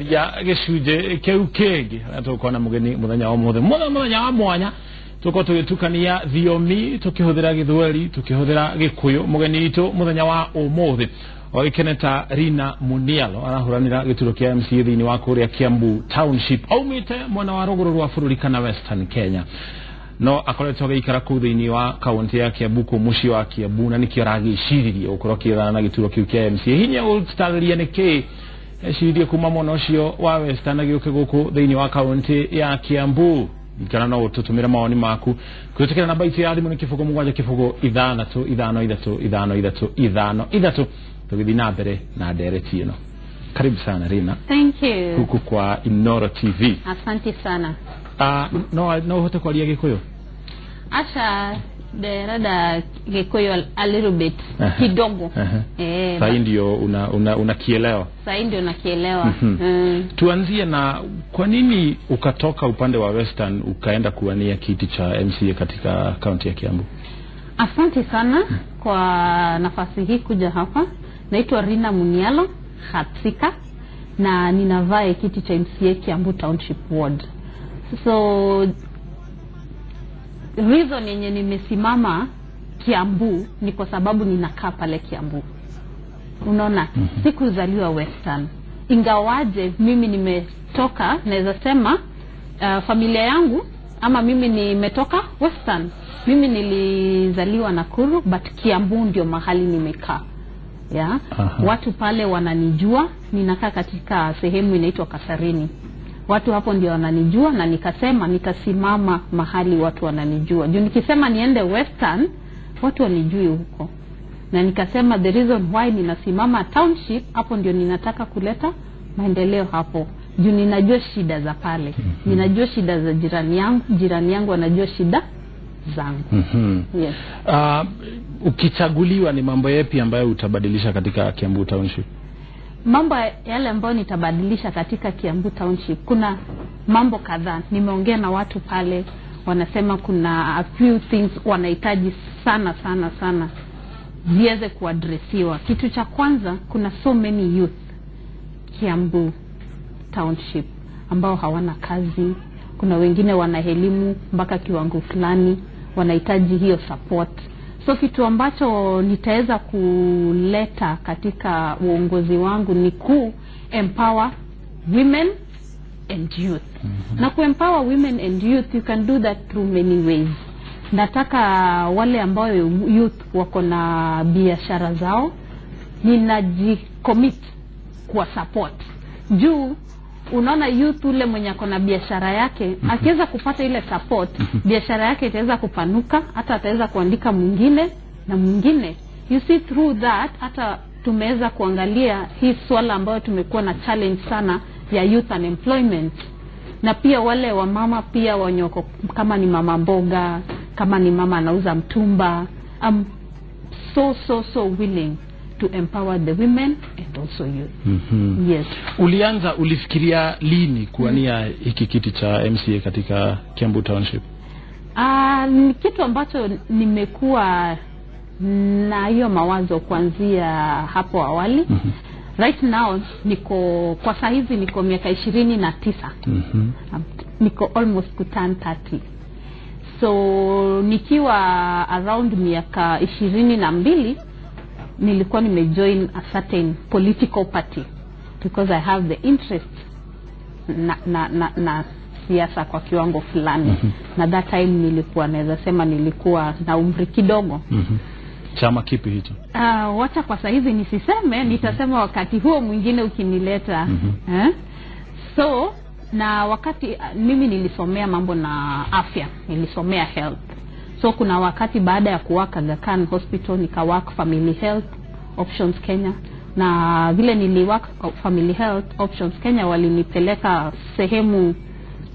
ya gicunje kiu kingi atukona mugeni muthenya wa muthenya wa mwanya tuko tugitukania thiomi tukihuthira githweri tukihuthira gikuyu mugeni itu muthenya wa umuthi oikeneta Rina Munialo arahuranira gituro kia MCA thini wa kuria Kiambu Township aumite mwana wa ruguru rwa bururi kana Western Kenya no akoretwo gikara ku thini wa kaunti ya Kiambu ku muci wa Kiambu na nikio ragiciririe ukoro kithana na gituro kiu kia MCA hinya ulstariria niki ecirie kuma mono cio wa Western agiuke guku thini wa kaunti ya Kiambu ikana no tutumira maoni maku kwitikira namba itu ya thimu ni kifugo mugwanja kifugo ithano tugithi na mbere na ndereti ino. Karibu sana Rina. Thank you. Huku kwa Inoro TV. Asante sana. No hote kwa lia Gikuyu? Asha derada Gikuyu a little bit kidogo. Sasa ndio unakielewa. Sasa ndio nakielewa. Tuanzie na kwa nini ukatoka upande wa Western ukaenda kuwania kiti cha MCA katika kaunti ya Kiambu? Asante sana kwa nafasi hii kuja hapa. Naitwa Rina Munialo Hatsika na ninavaa kiti cha MCA Kiambu Township Ward. So reason yenye nimesimama Kiambu ni kwa sababu ninakaa pale Kiambu. Unaona, sikuzaliwa Western. Ingawaje mimi nimetoka, naweza sema familia yangu ama mimi nimetoka Western. Mimi nilizaliwa Nakuru but Kiambu ndio mahali nimekaa. Yeah. Watu pale wananijua, ninakaa katika sehemu inaitwa Kasarini. Watu hapo ndio wananijua na nikasema nitasimama mahali watu wananijua. Juu nikisema niende Western, watu wanijui huko. Na nikasema the reason why ninasimama Township, hapo ndio ninataka kuleta maendeleo hapo. Juu ninajua shida za pale. Ninajua shida za jirani yangu anajua shida zangu. Yes. Ukichaguliwa ni mambo yapi ambayo utabadilisha katika Kiambu Township? Mambo yale ambayo nitabadilisha katika Kiambu Township, kuna mambo kadhaa. Nimeongea na watu pale, wanasema kuna a few things wanahitaji sana viweze kuadresiwa. Kitu cha kwanza, kuna so many youth Kiambu Township ambao hawana kazi. Kuna wengine wana elimu mpaka kiwango fulani, wanahitaji hiyo support. So kitu ambacho nitaweza kuleta katika uongozi wangu ni ku empower women and youth. Na ku empower women and youth, you can do that through many ways. Nataka wale ambao youth wako na biashara zao, ninajicommit kwa support. Juu unaona youth ule mwenye akona biashara yake, akiweza kupata ile support, biashara yake itaweza kupanuka, hata ataweza kuandika mwingine na mwingine. You see through that, hata tumeweza kuangalia hii swala ambayo tumekuwa na challenge sana ya youth unemployment. Na pia wale wa mama pia wanyoko, kama ni mama mboga, kama ni mama anauza mtumba, I'm so willing to empower the women and also youth. Yes. Ulifikiria lini kuania hiki kiti cha MCA katika Kiambu Township? Ni kitu ambacho nimekuwa na hiyo mawazo kuanzia hapo awali. Right now kwa saa hizi niko miaka 29. Niko almost to turn 30. So nikiwa around miaka 22 nilikuwa nimejoin a certain political party because I have the interest na siasa kwa kiwango fulani. Na that time nilikuwa naweza sema nilikuwa na umri kidogo. Chama kipi hicho? Wacha kwa sahizi nisiseme, nitasema wakati huo mwingine ukinileta. So na wakati mimi nilisomea mambo na afya, nilisomea health. So kuna wakati baada ya kuwaka Aga Khan Hospital nikawaka Family Health Options Kenya, na vile niliwaka Family Health Options Kenya walinipeleka sehemu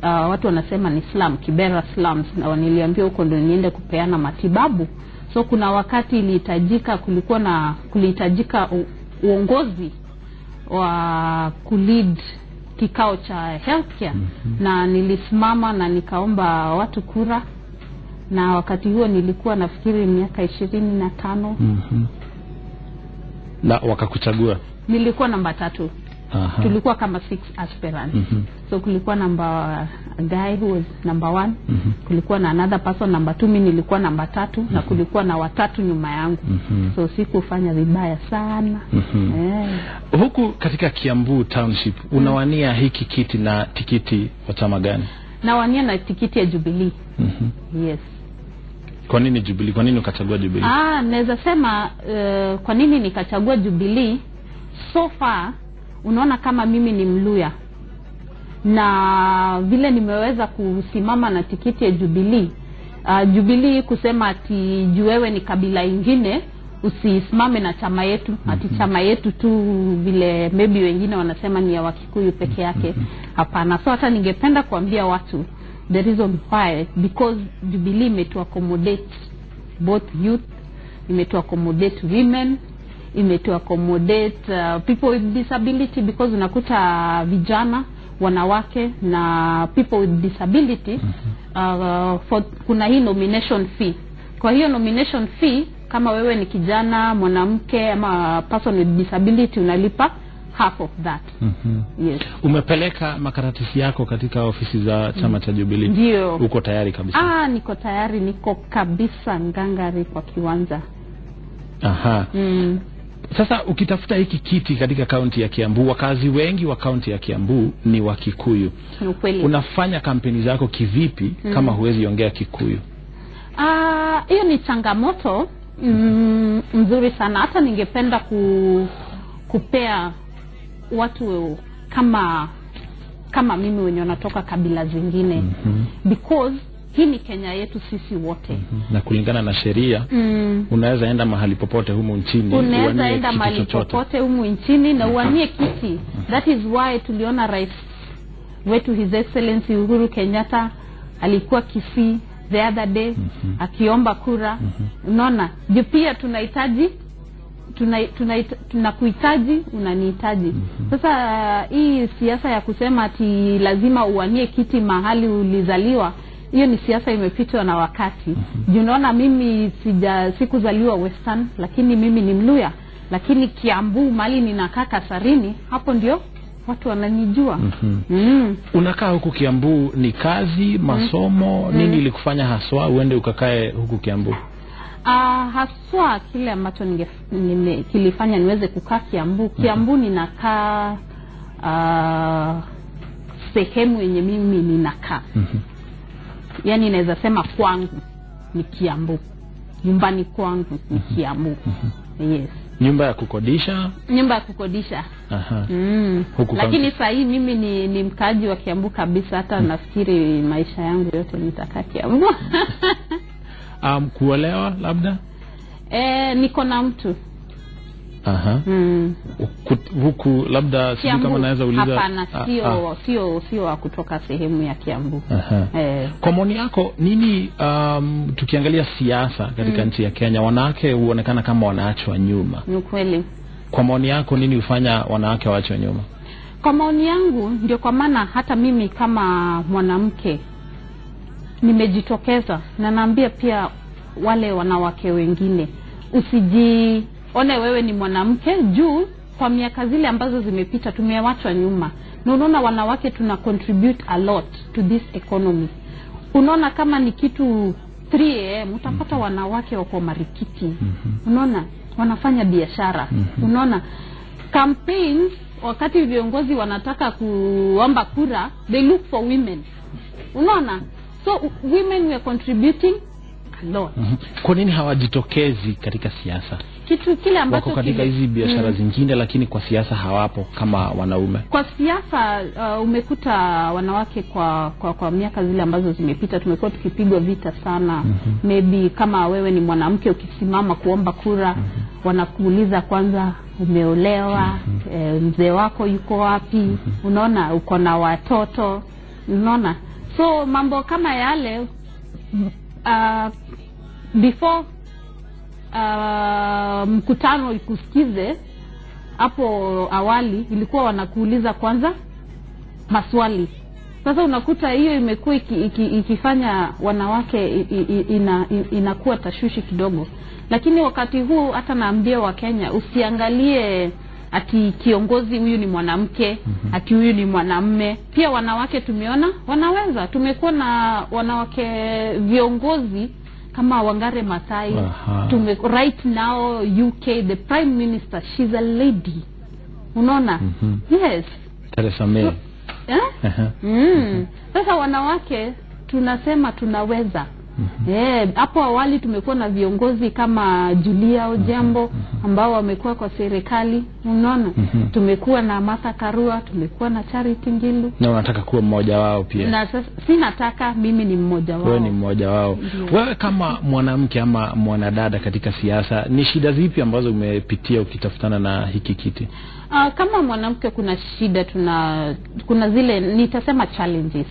watu wanasema ni slum, Kibera slums, na niliambiwa huko ndio niende kupeana matibabu. So kuna wakati kulihitajika uongozi wa kulead kikao cha healthcare. Na nilisimama na nikaomba watu kura, na wakati huo nilikuwa nafikiri miaka 25. Na wakakuchagua? Nilikuwa namba 3. tulikuwa kama 6 aspirants. So kulikuwa a guy who was number 1, kulikuwa na another person number 2, mimi nilikuwa number 3, na kulikuwa na watatu nyuma yangu. So sikufanya vibaya sana. Huku katika Kiambu Township unawania hiki kiti na tikiti wa chama gani? Nawania na tikiti ya Jubilee. Yes. Kwa nini Jubilee? Kwa nini ukachagua Jubilee? Naweza sema kwa nini nikachagua Jubilee? So far unaona kama mimi ni Mluya, na vile nimeweza kusimama na tikiti ya Jubilee. Jubilee kusema ati wewe ni kabila ingine usisimame na chama yetu, ati chama yetu tu vile maybe wengine wanasema ni ya Wakikuyu peke yake. Hapana. So hata ningependa kuambia watu the reason why, because Jubilee imetu accommodate both youth, imetu accommodate women, imetu accommodate people with disability, because unakuta vijana, wanawake na people with disability kuna hii nomination fee. Kwa hiyo nomination fee, kama wewe ni kijana, mwanamke ama person with disability, unalipa half of that. Yes. Umepeleka makaratasi yako katika ofisi za chama cha Jubilee? Ndio. Uko tayari kabisa? Niko tayari, niko kabisa ngangari kwa kiwanja. Sasa ukitafuta hiki kiti katika kaunti ya Kiambu, wakazi wengi wa kaunti ya Kiambu ni wa Kikuyu. Ukweli. Unafanya kampeni zako kivipi kama huwezi ongea Kikuyu? Hiyo ni changamoto mzuri sana. Hata ningependa kupea watu kama mimi wenye wanatoka kabila zingine, because hii ni Kenya yetu sisi wote. Na kulingana na sheria unaweza enda mahali popote humu nchini, unaweza enda mahali popote humu nchini na uwanie kiti. That is why tuliona rais wetu His Excellency Uhuru Kenyatta alikuwa Kisii the other day akiomba kura. Unaona, pia tunahitaji tunakuhitaji, unanihitaji. Sasa hii siasa ya kusema ati lazima uwanie kiti mahali ulizaliwa, hiyo ni siasa imepitwa na wakati. Unaona, mimi sikuzaliwa Western, lakini mimi ni Mluya, lakini Kiambu mali ninakaa Kasarini, hapo ndio watu wananijua. Unakaa huku Kiambu ni kazi, masomo, nini ilikufanya haswa uende ukakae huku Kiambu? Haswa kile ambacho kilifanya niweze kukaa Kiambu. Kiambu ninakaa sehemu yenye mimi ninakaa. Yani naweza sema kwangu ni Kiambu. Nyumbani kwangu ni Kiambu. Yes. Nyumba ya kukodisha? Nyumba ya kukodisha. Lakini sasa hii mimi ni mkaaji wa Kiambu kabisa. Hata nafikiri maisha yangu yote nitakaa Kiambu. Kuolewa labda? Niko na mtu. Huku labda sijui kama naweza uliza. Hapana, sio kutoka sehemu ya Kiambu. Kwa maoni yako nini, tukiangalia siasa katika nchi ya Kenya, wanawake huonekana kama wanaachwa nyuma? Ni kweli. Kwa maoni yako nini hufanya wanawake waachwe nyuma? Kwa maoni yangu ndio kwa maana hata mimi kama mwanamke nimejitokeza, na naambia pia wale wanawake wengine, usijione wewe ni mwanamke juu kwa miaka zile ambazo zimepita tumewachwa nyuma. Na unaona wanawake tuna contribute a lot to this economy. Unaona kama ni kitu 3 AM utapata wanawake wako marikiti. Unaona wanafanya biashara. Unaona campaigns, wakati viongozi wanataka kuomba kura, they look for women. Unaona, so women were contributing a lot. Kwa nini hawajitokezi katika siasa? Kitu kile ambacho wako katika hizi biashara zingine, lakini kwa siasa hawapo kama wanaume. Kwa siasa umekuta wanawake kwa miaka zile ambazo zimepita tumekuwa tukipigwa vita sana. Maybe kama wewe ni mwanamke ukisimama kuomba kura, wanakuuliza kwanza umeolewa, mzee wako yuko wapi, unaona uko na watoto, unaona. So mambo kama yale before mkutano ikusikize hapo awali ilikuwa wanakuuliza kwanza maswali. Sasa unakuta hiyo imekuwa ikifanya wanawake inakuwa tashwishi kidogo. Lakini wakati huu hata naambia wa Kenya usiangalie ati kiongozi huyu ni mwanamke, ati huyu ni mwanamume. Pia wanawake tumeona wanaweza. Tumekuwa na wanawake viongozi kama Wangare Maathai. Right now UK, the Prime Minister, she's a lady. Unaona? Yes. Theresa May. Sasa wanawake tunasema tunaweza. Hapo awali tumekuwa na viongozi kama Julia Ojambo ambao wamekuwa kwa serikali, unaona? Tumekuwa na Martha Karua, tumekuwa na Charity Ngilu. Na unataka kuwa mmoja wao pia? Na sasa sinataka, mimi ni mmoja wao. Wewe ni mmoja wao. Wewe kama mwanamke ama mwanadada katika siasa, ni shida zipi ambazo umepitia ukitafutana na hiki kiti? Kama mwanamke kuna shida, kuna zile nitasema challenges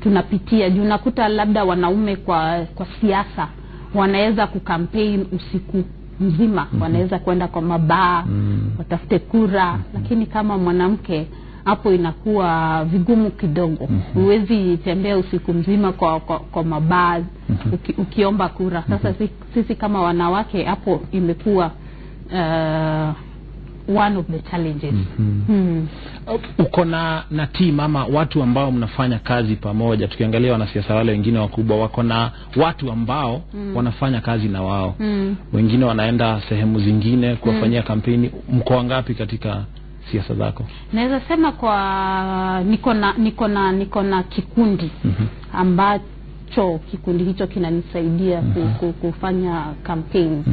tunapitia. Juu unakuta labda wanaume kwa siasa wanaweza kukampeni usiku mzima, wanaweza kwenda kwa mabaa watafute kura, lakini kama mwanamke hapo inakuwa vigumu kidogo. Huwezi tembea usiku mzima kwa mabaa ukiomba kura. Sasa sisi kama wanawake hapo imekuwa one of the challenges. Uko na team ama watu ambao mnafanya kazi pamoja? Tukiangalia wanasiasa wale wengine wakubwa wako na watu ambao wanafanya kazi na wao. Wengine wanaenda sehemu zingine kuwafanyia kampeni. Mko wangapi katika siasa zako? Naweza sema kwa niko na kikundi ambacho kikundi hicho kinanisaidia kufanya campaign.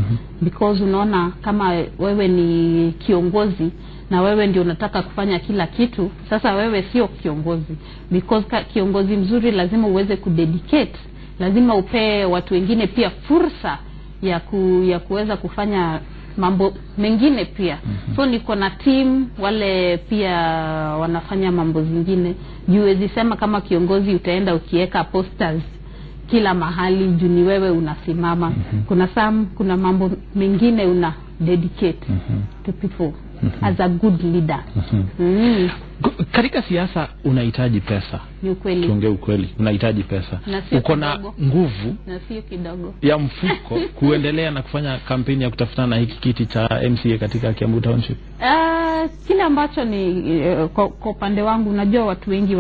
Because unaona kama wewe ni kiongozi na wewe ndio unataka kufanya kila kitu, sasa wewe sio kiongozi. Because kiongozi mzuri lazima uweze kudedicate, lazima upe watu wengine pia fursa ya kuweza kufanya mambo mengine pia. So niko na team wale pia wanafanya mambo zingine. Huwezi sema kama kiongozi utaenda ukiweka posters kila mahali juu ni wewe unasimama. Kuna mambo mengine una dedicate to people as a good leader. Katika siasa unahitaji pesa. Ni ukweli. Tuongee ukweli, unahitaji pesa. Uko na nguvu na sio kidogo ya mfuko kuendelea na kufanya kampeni ya kutafutana na hiki kiti cha MCA katika Kiambu Township? Kile ambacho ni kwa upande wangu, najua watu wengi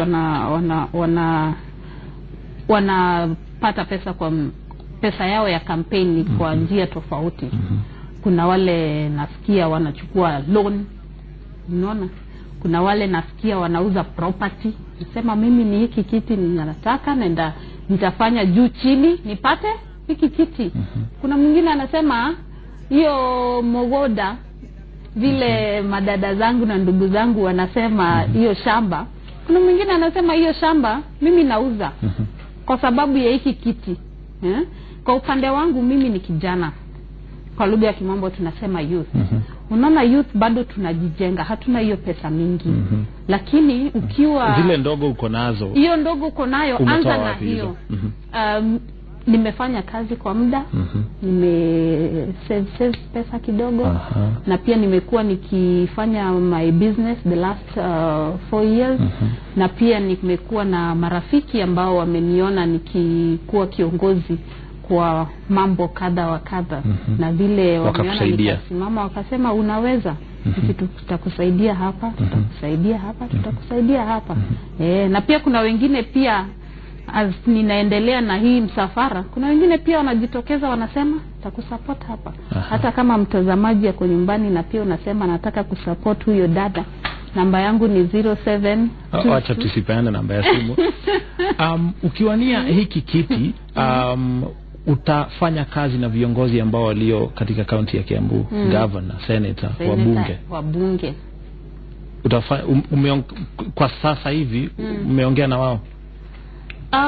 wanapata pesa yao ya kampeni kwa njia tofauti. Kuna wale nasikia wanachukua loan, unaona? Kuna wale nasikia wanauza property. Nasema mimi ni hiki kiti ninataka, nenda nitafanya juu chini nipate hiki kiti. Kuna mwingine anasema hiyo mogoda vile madada zangu na ndugu zangu wanasema hiyo shamba. Kuna mwingine anasema hiyo shamba mimi nauza kwa sababu ya hiki kiti. Kwa upande wangu mimi ni kijana. Kwa lugha ya Kimombo tunasema youth. Unaona youth bado tunajijenga, hatuna hiyo pesa mingi. Lakini ukiwa zile ndogo uko nazo, hiyo ndogo uko nayo, anza na hiyo. Nimefanya kazi kwa muda, save pesa kidogo. Na pia nimekuwa nikifanya my business the last 4 years. Na pia nimekuwa na marafiki ambao wameniona nikikuwa kiongozi kwa mambo kadha wa kadha. Na vile wameona nikasimama wakasema unaweza, tutakusaidia hapa, tutakusaidia hapa, tutakusaidia hapa. Na pia kuna wengine pia as ninaendelea na hii msafara, kuna wengine pia wanajitokeza wanasema nitakusupport hapa. Hata kama mtazamaji yako nyumbani na pia unasema nataka kusupport huyo dada, namba yangu ni 07. Acha tusipeane namba ya simu. Ukiwania hiki kiti utafanya kazi na viongozi ambao walio katika kaunti ya Kiambu, governor, senator, wabunge. Kwa sasa hivi umeongea na wao?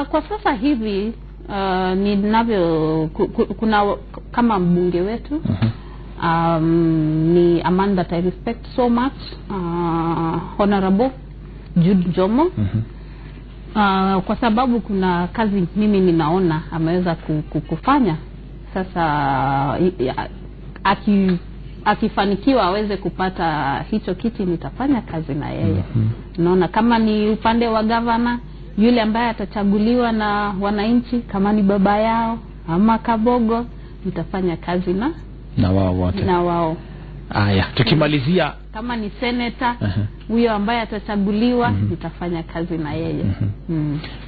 Kwa sasa hivi ninavyo kuna kama mbunge wetu ni a man that I respect so much, Honorable Jude Jomo. Kwa sababu kuna kazi mimi ninaona ameweza kufanya. Sasa akifanikiwa aweze kupata hicho kiti, nitafanya kazi na yeye. Naona kama ni upande wa governor, yule ambaye atachaguliwa na wananchi, kama ni baba yao ama Kabogo, nitafanya kazi na wao wote. Na wao. Aya, tukimalizia kama ni senator huyo ambaye atachaguliwa nitafanya kazi na yeye.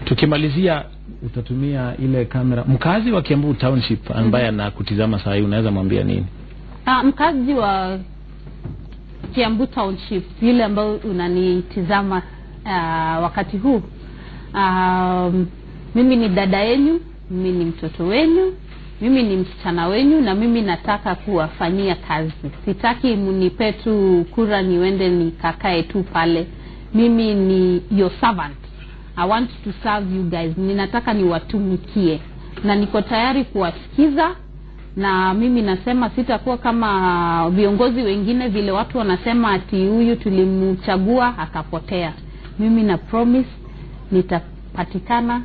Tukimalizia utatumia ile kamera. Mkazi wa Kiambu Township ambaye anakutizama sasa hivi unaweza mwambia nini? Mkazi wa Kiambu Township yule ambao unanitizama wakati huu, mimi ni dada yenu, mimi ni mtoto wenu, mimi ni msichana wenu, na mimi nataka kuwafanyia kazi. Sitaki mnipe tu kura niwende nikakae tu pale. Mimi ni your servant. I want to serve you guys. Ninataka niwatumikie na niko tayari kuwasikiza, na mimi nasema sitakuwa kama viongozi wengine vile watu wanasema ati huyu tulimchagua akapotea. Mimi na promise nitapatikana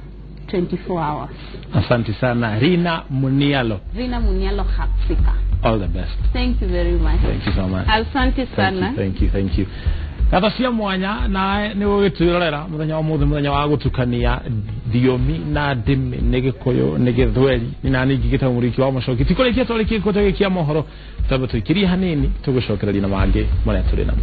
24 hours. Asante sana Rina Munialo Hapsika. All the best. Thank you very much. Thank you so much. Asante sana. Thank you. Katasia mwanya na ni wogitwirera muthenya wa muthe muthenya wa gutukania thiomi na ndimi nigikoyo nigithweri nina ningigita muriki wa macoki tikurekia tolikie kotegekia mohoro tabato ikiri hanini tugucokereria na mangi maria turi namo.